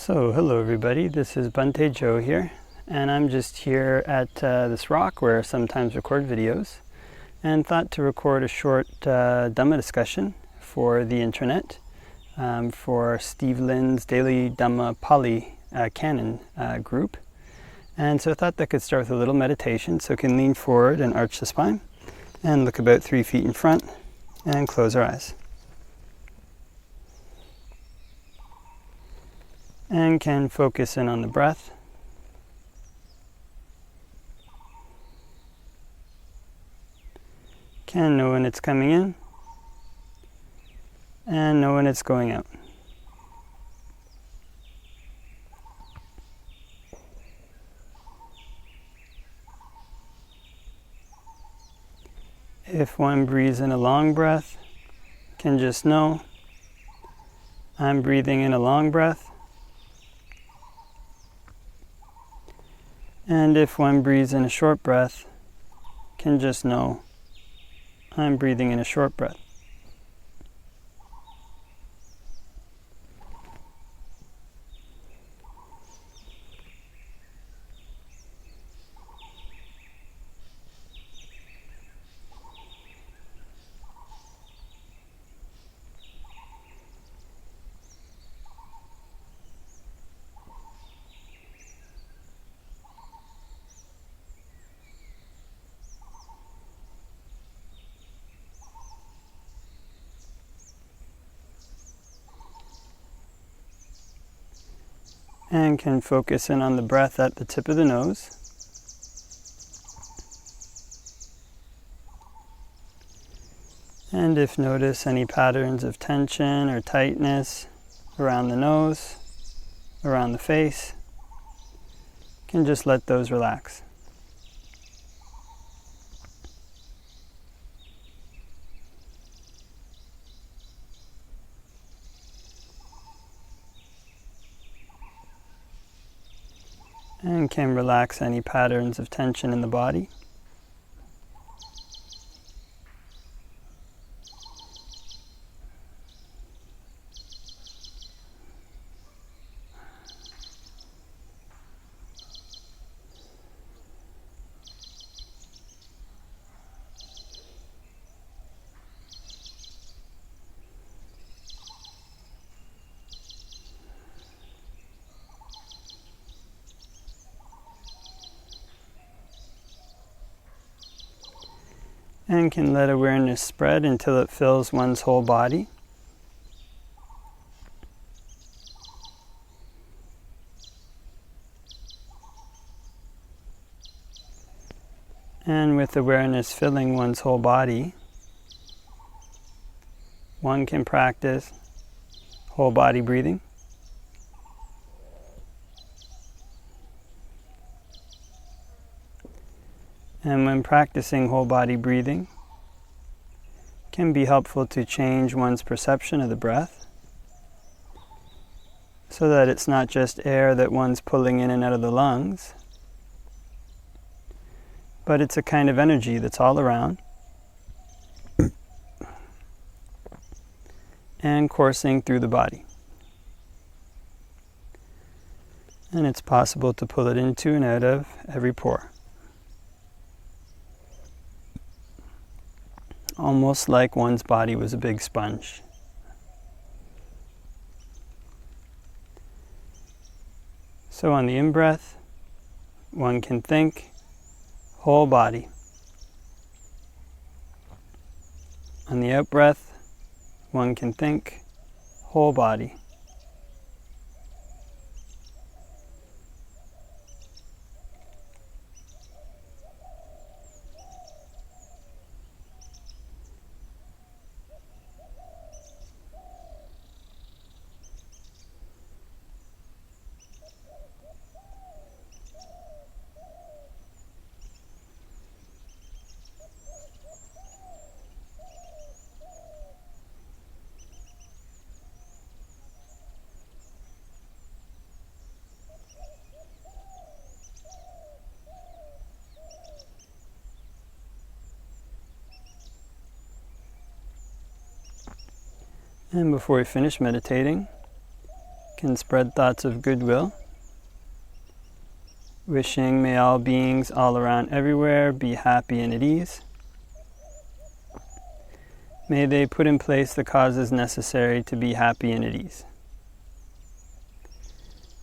So, hello everybody, this is Bhante Joe here, and I'm just here at this rock where I sometimes record videos, and thought to record a short Dhamma discussion for the internet, for Steve Lin's Daily Dhamma Pali Canon group. And so I thought that could start with a little meditation, so we can lean forward and arch the spine, and look about 3 feet in front, and close our eyes. And can focus in on the breath. Can know when it's coming in and know when it's going out. If one breathes in a long breath, can just know I'm breathing in a long breath. And if one breathes in a short breath, can just know I'm breathing in a short breath. And can focus in on the breath at the tip of the nose. And if notice any patterns of tension or tightness around the nose, around the face, can just let those relax. And can relax any patterns of tension in the body. And can let awareness spread until it fills one's whole body. And with awareness filling one's whole body, one can practice whole body breathing. And when practicing whole body breathing, can be helpful to change one's perception of the breath, so that it's not just air that one's pulling in and out of the lungs, but it's a kind of energy that's all around and coursing through the body. And it's possible to pull it into and out of every pore. Almost like one's body was a big sponge. So on the in-breath, one can think whole body. On the out-breath, one can think whole body. And before we finish meditating, can spread thoughts of goodwill, wishing may all beings all around everywhere be happy and at ease. May they put in place the causes necessary to be happy and at ease.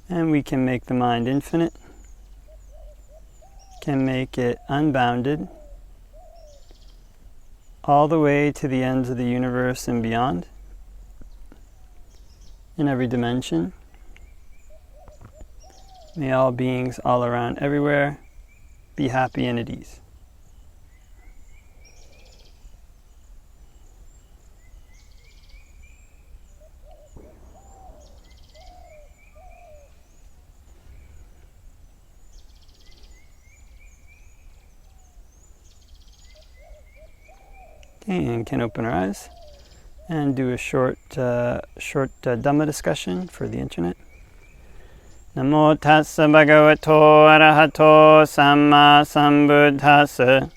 And we can make the mind infinite, can make it unbounded, all the way to the ends of the universe and beyond, in every dimension. May all beings all around everywhere be happy and at ease. Okay, and can open our eyes and do a short Dhamma discussion for the internet. Namo tassa bhagavato arahato samma sambuddhassa.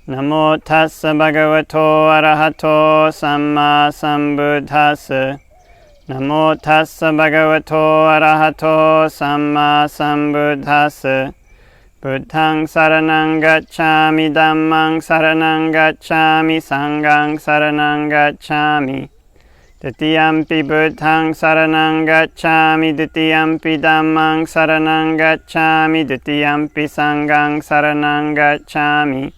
Namo tassa bhagavato arahato samma sambuddhassa. Namo tassa bhagavato arahato samma sambuddhassa. Buddhaṃ saraṇaṃ gacchāmi, Dhammaṃ saraṇaṃ gacchāmi, Saṅghāṃ saraṇaṃ gacchāmi. Tatiyampi Buddhaṃ saraṇaṃ gacchāmi, Dutiyampi Dhammaṃ saraṇaṃ gacchāmi, Dutiyampi Saṅghāṃ saraṇaṃ gacchāmi.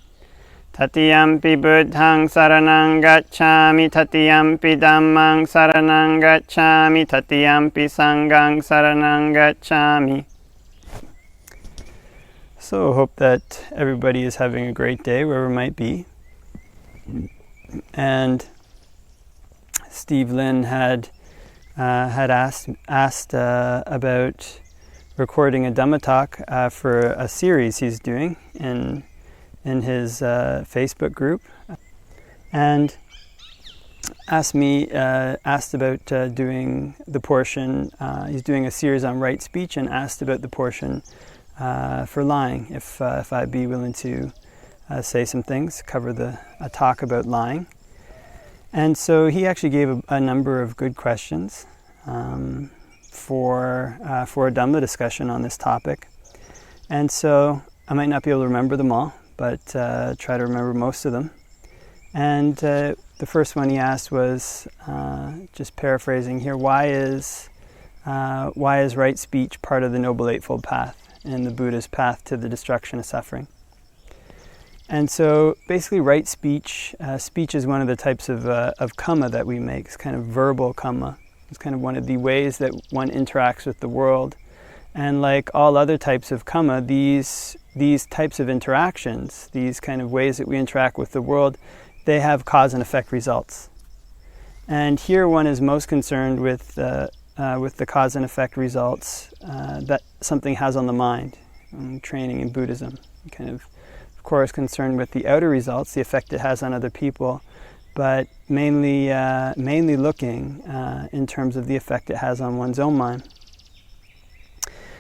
Tatiyampi Buddhaṃ saraṇaṃ gacchāmi, Tatiyampi Dhammaṃ saraṇaṃ gacchāmi, Tatiyampi Saṅghāṃ saraṇaṃ gacchāmi. So hope that everybody is having a great day wherever it might be. And Steve Lynn had asked about recording a Dhamma talk for a series he's doing in his Facebook group, and asked about doing the portion. He's doing a series on right speech, and asked about the portion for lying, if I'd be willing to say some things, cover a talk about lying. And so he actually gave a number of good questions for a Dhamma discussion on this topic. And so I might not be able to remember them all, but try to remember most of them. And the first one he asked was, just paraphrasing here, why is right speech part of the Noble Eightfold Path and the Buddha's path to the destruction of suffering? And so basically right speech is one of the types of kamma that we make. It's kind of verbal kamma. It's kind of one of the ways that one interacts with the world. And like all other types of kamma, these types of interactions, these kind of ways that we interact with the world, they have cause and effect results. And here one is most concerned with the cause and effect results that something has on the mind. Training in Buddhism, kind of course concerned with the outer results, the effect it has on other people, but mainly looking in terms of the effect it has on one's own mind.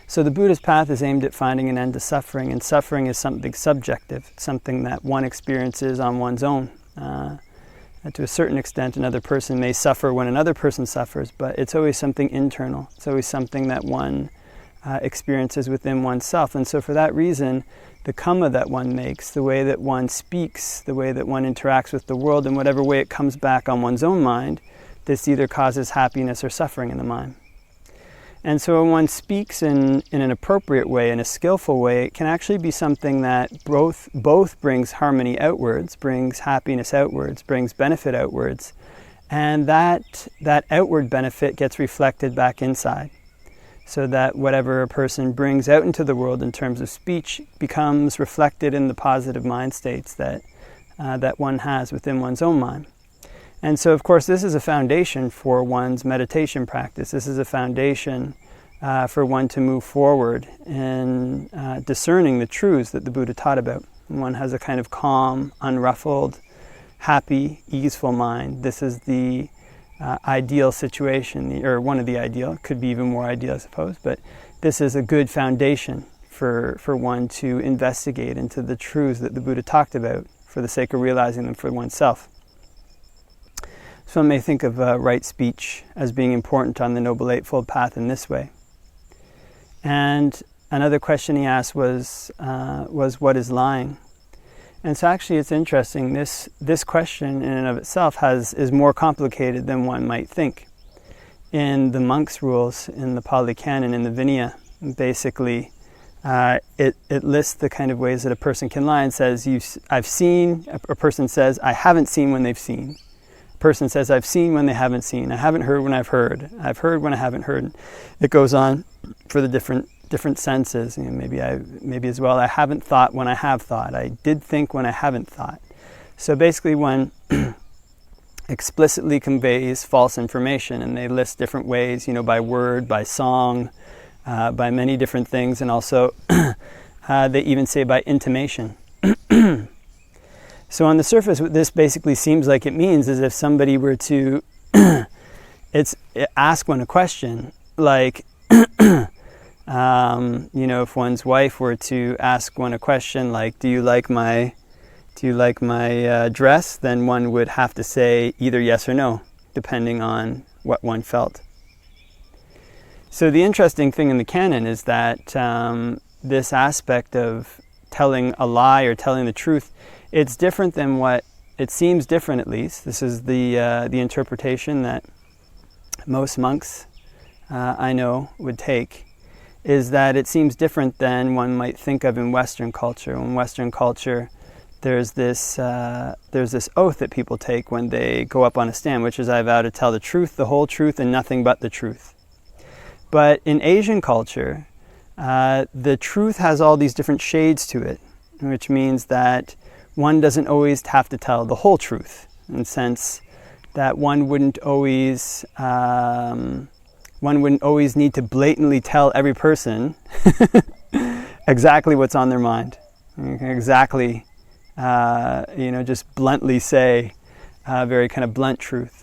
So the Buddha's path is aimed at finding an end to suffering, and suffering is something subjective, something that one experiences on one's own. To a certain extent, another person may suffer when another person suffers, but it's always something internal. It's always something that one experiences within oneself. And so for that reason, the kamma that one makes, the way that one speaks, the way that one interacts with the world, in whatever way it comes back on one's own mind, this either causes happiness or suffering in the mind. And so when one speaks in an appropriate way, in a skillful way, it can actually be something that both brings harmony outwards, brings happiness outwards, brings benefit outwards, and that outward benefit gets reflected back inside. So that whatever a person brings out into the world in terms of speech becomes reflected in the positive mind states that one has within one's own mind. And so, of course, this is a foundation for one's meditation practice. This is a foundation for one to move forward in discerning the truths that the Buddha taught about. One has a kind of calm, unruffled, happy, easeful mind. This is the ideal situation, or one of the ideal, could be even more ideal, I suppose, but this is a good foundation for one to investigate into the truths that the Buddha talked about for the sake of realizing them for oneself. So one may think of right speech as being important on the Noble Eightfold Path in this way. And another question he asked was what is lying? And so actually it's interesting, this question in and of itself is more complicated than one might think. In the monks' rules, in the Pali Canon, in the Vinaya, basically it lists the kind of ways that a person can lie and says, I've seen, a person says, I haven't seen when they've seen. A person says, I've seen when they haven't seen. I haven't heard when I've heard. I've heard when I haven't heard. It goes on for the different senses. Maybe as well, I haven't thought when I have thought. I did think when I haven't thought. So basically one explicitly conveys false information, and they list different ways, by word, by song, by many different things, and also they even say by intimation. So on the surface, what this basically seems like it means is if somebody were to ask one a question, like if one's wife were to ask one a question like, do you like my dress, then one would have to say either yes or no, depending on what one felt. So the interesting thing in the canon is that this aspect of telling a lie or telling the truth, it's different than what it seems different, at least. This is the interpretation that most monks I know would take, is that it seems different than one might think of in Western culture. In Western culture, there's this oath that people take when they go up on a stand, which is, I vow to tell the truth, the whole truth, and nothing but the truth. But in Asian culture, the truth has all these different shades to it, which means that one doesn't always have to tell the whole truth, in the sense that one wouldn't always need to blatantly tell every person exactly what's on their mind, exactly, just bluntly say very kind of blunt truth.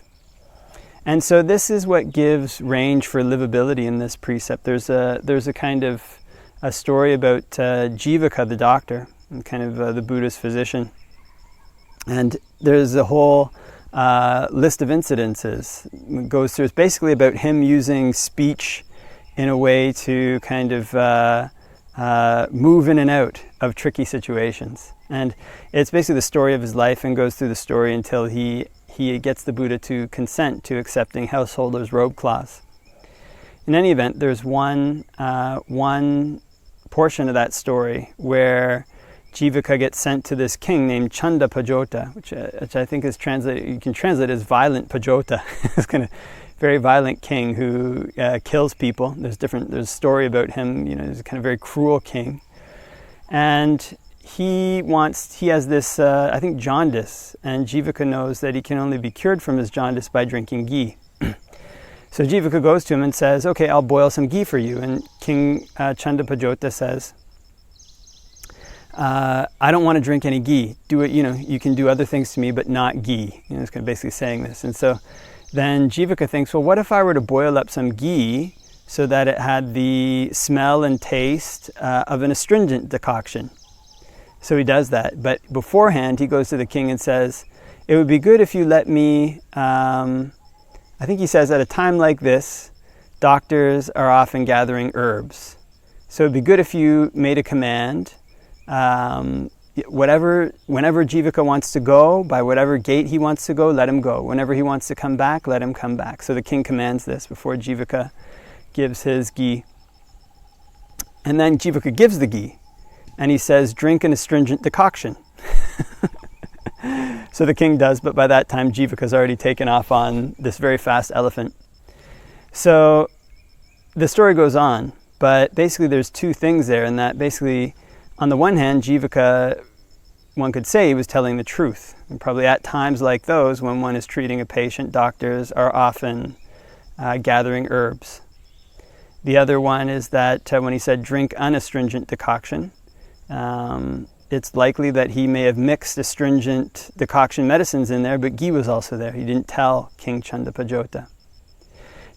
And so this is what gives range for livability in this precept. There's a kind of a story about Jivaka, the doctor, and kind of the Buddhist physician. And there's a whole list of incidences. It goes through. It's basically about him using speech in a way to kind of move in and out of tricky situations. And it's basically the story of his life, and goes through the story until he gets the Buddha to consent to accepting householders' robe cloths. In any event, there's one portion of that story where Jivaka gets sent to this king named Chanda Pajota, which I think is you can translate as violent Pajota. This kind of very violent king who kills people. There's a story about him. He's a kind of very cruel king, and he has this I think jaundice, and Jivaka knows that he can only be cured from his jaundice by drinking ghee. So Jivaka goes to him and says, "Okay, I'll boil some ghee for you." And King Chanda Pajota says, I don't want to drink any ghee. Do it, you can do other things to me, but not ghee. It's kind of basically saying this. And so then Jivaka thinks, well, what if I were to boil up some ghee so that it had the smell and taste of an astringent decoction? So he does that. But beforehand, he goes to the king and says, it would be good if you let me, I think he says, at a time like this, doctors are often gathering herbs. So it'd be good if you made a command. Whenever Jivaka wants to go, by whatever gate he wants to go, let him go. Whenever he wants to come back, let him come back. So the king commands this before Jivaka gives his ghee. And then Jivaka gives the ghee, and he says, drink an astringent decoction. So the king does, but by that time Jivaka's already taken off on this very fast elephant. So the story goes on, but basically there's two things there, and that basically, on the one hand, Jivaka, one could say he was telling the truth. And probably at times like those, when one is treating a patient, doctors are often gathering herbs. The other one is that when he said drink an astringent decoction, it's likely that he may have mixed astringent decoction medicines in there, but ghee was also there. He didn't tell King Chanda Pajota.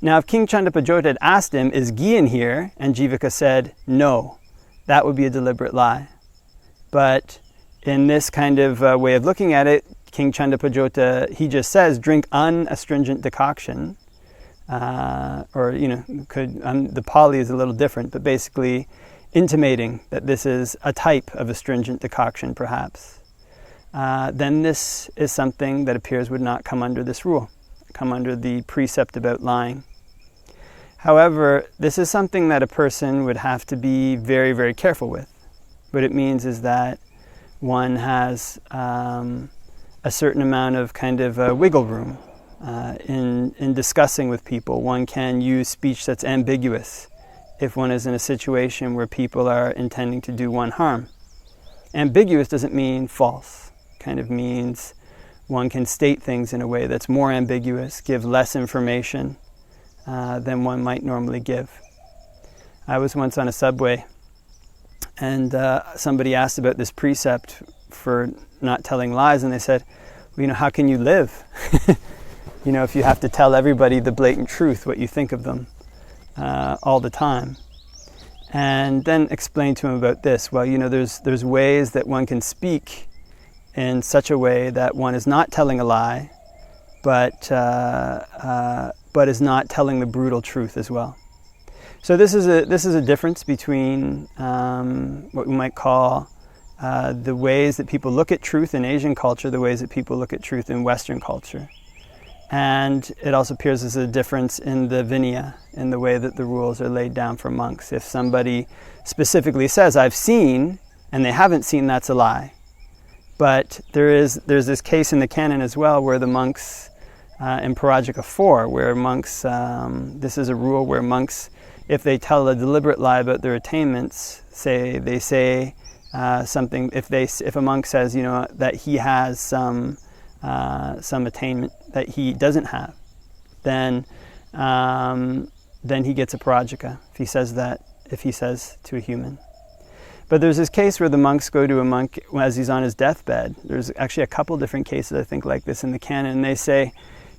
Now, if King Chanda Pajota had asked him, is ghee in here? And Jivaka said, no. That would be a deliberate lie. But in this kind of way of looking at it, King Chandapajota, he just says, drink unastringent decoction, the Pali is a little different, but basically intimating that this is a type of astringent decoction, perhaps, then this is something that appears would not come under this rule, come under the precept about lying. However, this is something that a person would have to be very, very careful with. What it means is that one has a certain amount of kind of wiggle room in discussing with people. One can use speech that's ambiguous if one is in a situation where people are intending to do one harm. Ambiguous doesn't mean false. It kind of means one can state things in a way that's more ambiguous, give less information than one might normally give. I was once on a subway, and somebody asked about this precept for not telling lies, and they said, well, how can you live? If you have to tell everybody the blatant truth, what you think of them all the time. And then explain to him about this. Well, there's ways that one can speak in such a way that one is not telling a lie, but is not telling the brutal truth as well. So this is a difference between what we might call the ways that people look at truth in Asian culture, the ways that people look at truth in Western culture. And it also appears as a difference in the Vinaya, in the way that the rules are laid down for monks. If somebody specifically says, I've seen, and they haven't seen, that's a lie. But there's this case in the canon as well where the monks, in Parajika 4, where monks, this is a rule where monks, if they tell a deliberate lie about their attainments, they say something, if a monk says, that he has some attainment that he doesn't have, then he gets a parajika if he says to a human. But there's this case where the monks go to a monk as he's on his deathbed. There's actually a couple different cases, I think, like this in the canon, and they say,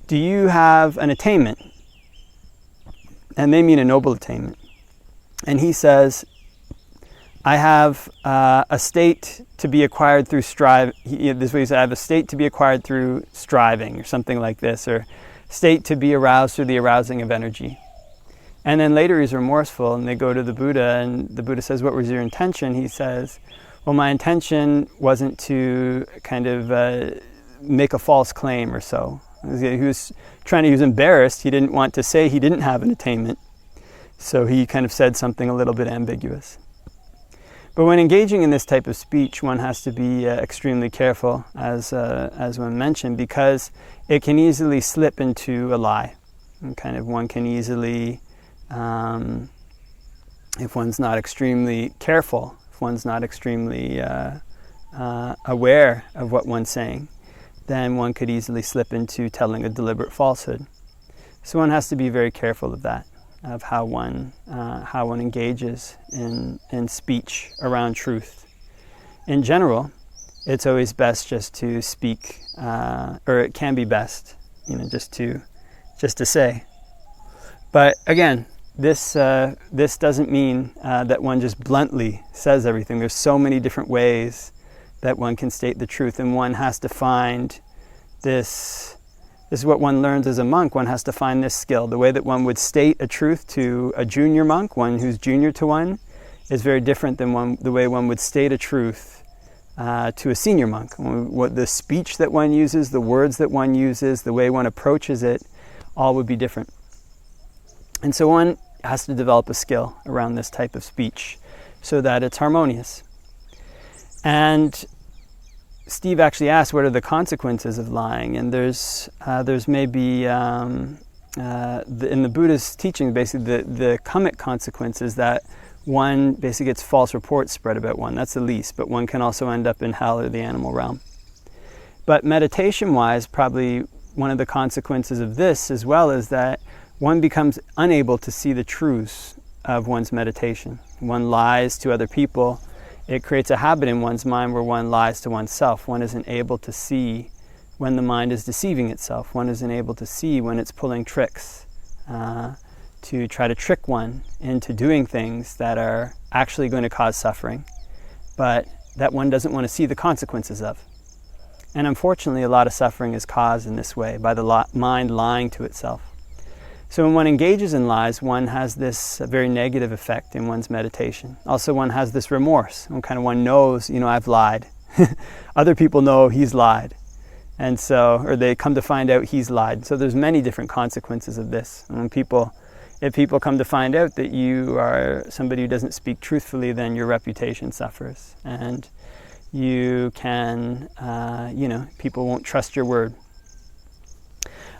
do you have an attainment? And they mean a noble attainment. And he says, I have a state to be acquired through striving. This way he said, I have a state to be acquired through striving, or something like this, or state to be aroused through the arousing of energy. And then later he's remorseful, and they go to the Buddha, and the Buddha says, what was your intention? He says, well, my intention wasn't to kind of make a false claim or so. He was embarrassed. He didn't want to say he didn't have an attainment. So he kind of said something a little bit ambiguous. But when engaging in this type of speech, one has to be extremely careful, as one mentioned, because it can easily slip into a lie. And kind of one can easily, if one's not extremely careful, if one's not extremely aware of what one's saying, then one could easily slip into telling a deliberate falsehood. So one has to be very careful of that, of how one engages in speech around truth. In general, it's always best just to speak, or it can be best, just to say. But again, this doesn't mean that one just bluntly says everything. There's so many different ways that one can state the truth, and one has to find this. This is what one learns as a monk. One has to find this skill. The way that one would state a truth to a junior monk, one who's junior to one, is very different than the way one would state a truth to a senior monk. What the speech that one uses, the words that one uses, the way one approaches it, all would be different. And so one has to develop a skill around this type of speech so that it's harmonious. And Steve actually asked, what are the consequences of lying? And there's maybe, in the Buddhist teaching, basically the kammic consequence is that one basically gets false reports spread about one. That's the least, but one can also end up in hell or the animal realm. But meditation-wise, probably one of the consequences of this as well is that one becomes unable to see the truths of one's meditation. One lies to other people. It creates a habit in one's mind where one lies to oneself. One isn't able to see when the mind is deceiving itself. One isn't able to see when it's pulling tricks to try to trick one into doing things that are actually going to cause suffering, but that one doesn't want to see the consequences of. And unfortunately, a lot of suffering is caused in this way, by the mind lying to itself. So when one engages in lies, one has this very negative effect in one's meditation. Also, one has this remorse. One knows, I've lied. Other people know he's lied. And so, or they come to find out he's lied. So there's many different consequences of this. And if people come to find out that you are somebody who doesn't speak truthfully, then your reputation suffers. And you can, people won't trust your word.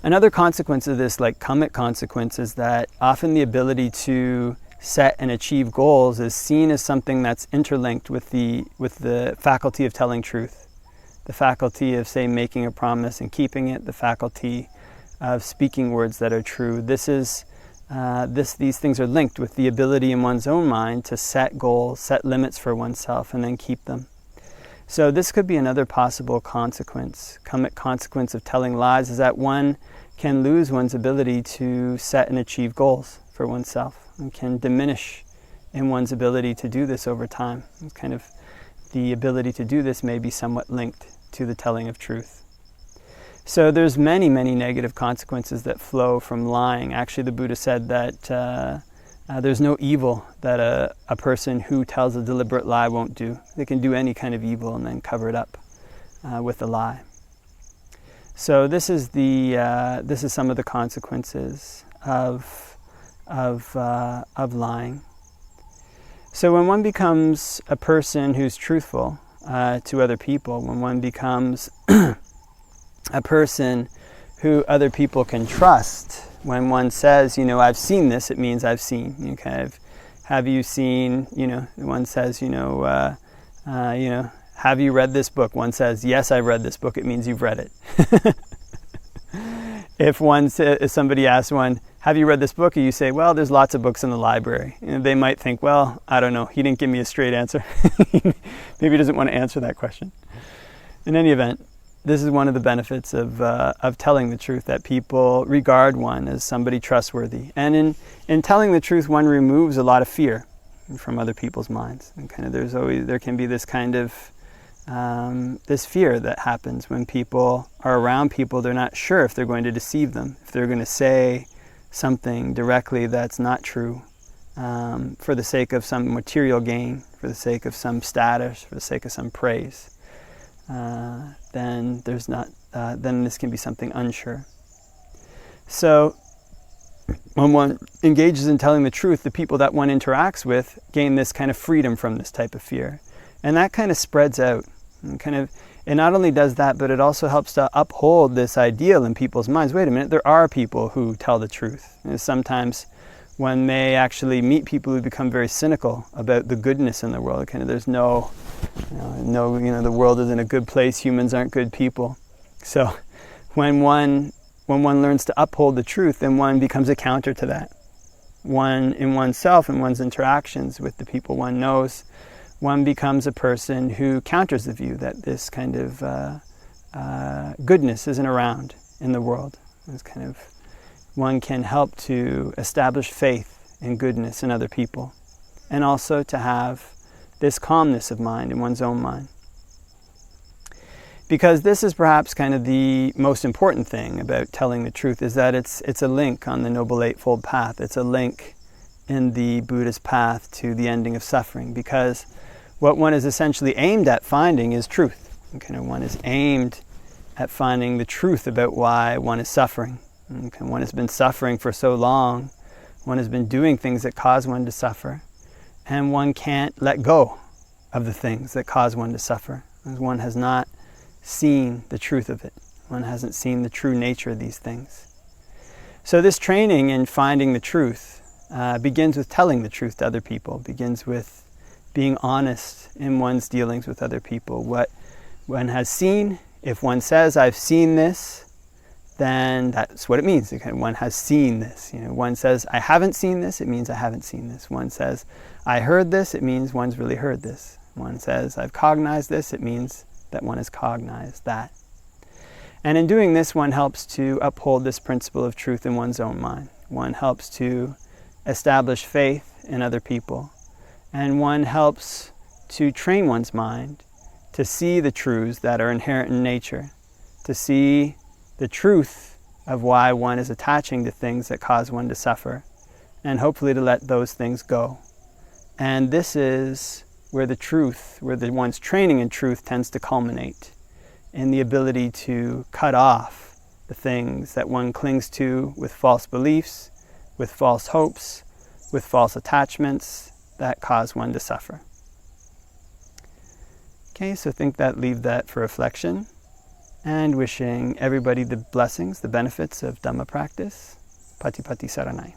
Another consequence of this, like karmic consequence, is that often the ability to set and achieve goals is seen as something that's interlinked with the faculty of telling truth. The faculty of, say, making a promise and keeping it, the faculty of speaking words that are true. These things are linked with the ability in one's own mind to set goals, set limits for oneself, and then keep them. So this could be another possible consequence. Consequence of telling lies is that one can lose one's ability to set and achieve goals for oneself, and can diminish in one's ability to do this over time. The ability to do this may be somewhat linked to the telling of truth. So there's many, many negative consequences that flow from lying. Actually, the Buddha said that there's no evil that a person who tells a deliberate lie won't do. They can do any kind of evil and then cover it up with a lie. So this is some of the consequences of lying. So when one becomes a person who's truthful to other people, when one becomes a person who other people can trust, when one says, I've seen this, it means I've seen. Have you seen, one says, have you read this book? One says, yes, I've read this book, it means you've read it. If somebody asks one, have you read this book? And you say, well, there's lots of books in the library. They might think, well, I don't know, he didn't give me a straight answer. Maybe he doesn't want to answer that question. In any event, this is one of the benefits of telling the truth, that people regard one as somebody trustworthy. And in telling the truth, one removes a lot of fear from other people's minds. And there can be this kind of this fear that happens when people are around people. They're not sure if they're going to deceive them, if they're going to say something directly that's not true, for the sake of some material gain, for the sake of some status, for the sake of some praise. Then this can be something unsure. So when one engages in telling the truth, the people that one interacts with gain this kind of freedom from this type of fear. And that kind of spreads out. And it not only does that, but it also helps to uphold this ideal in people's minds. Wait a minute, there are people who tell the truth. And sometimes one may actually meet people who become very cynical about the goodness in the world. There's the world isn't a good place, humans aren't good people. So when one learns to uphold the truth, then one becomes a counter to that. One in oneself and one's interactions with the people one knows, one becomes a person who counters the view that this kind of goodness isn't around in the world. One can help to establish faith and goodness in other people, and also to have this calmness of mind in one's own mind. Because this is perhaps kind of the most important thing about telling the truth, is that it's a link on the Noble Eightfold Path. It's a link in the Buddha's path to the ending of suffering, because what one is essentially aimed at finding is truth. One is aimed at finding the truth about why one is suffering. One has been suffering for so long, one has been doing things that cause one to suffer, and one can't let go of the things that cause one to suffer, as one has not seen the truth of it. One hasn't seen the true nature of these things. So this training in finding the truth begins with telling the truth to other people, begins with being honest in one's dealings with other people. What one has seen, if one says, I've seen this, then that's what it means. One has seen this. One says, I haven't seen this, it means I haven't seen this. One says, I heard this, it means one's really heard this. One says, I've cognized this, it means that one has cognized that. And in doing this, one helps to uphold this principle of truth in one's own mind. One helps to establish faith in other people. And one helps to train one's mind to see the truths that are inherent in nature, to see the truth of why one is attaching to things that cause one to suffer, and hopefully to let those things go. And this is where the truth, where one's training in truth tends to culminate, in the ability to cut off the things that one clings to with false beliefs, with false hopes, with false attachments that cause one to suffer. Okay, so leave that for reflection, and wishing everybody the blessings, the benefits of Dhamma practice. Pati Pati Saranai.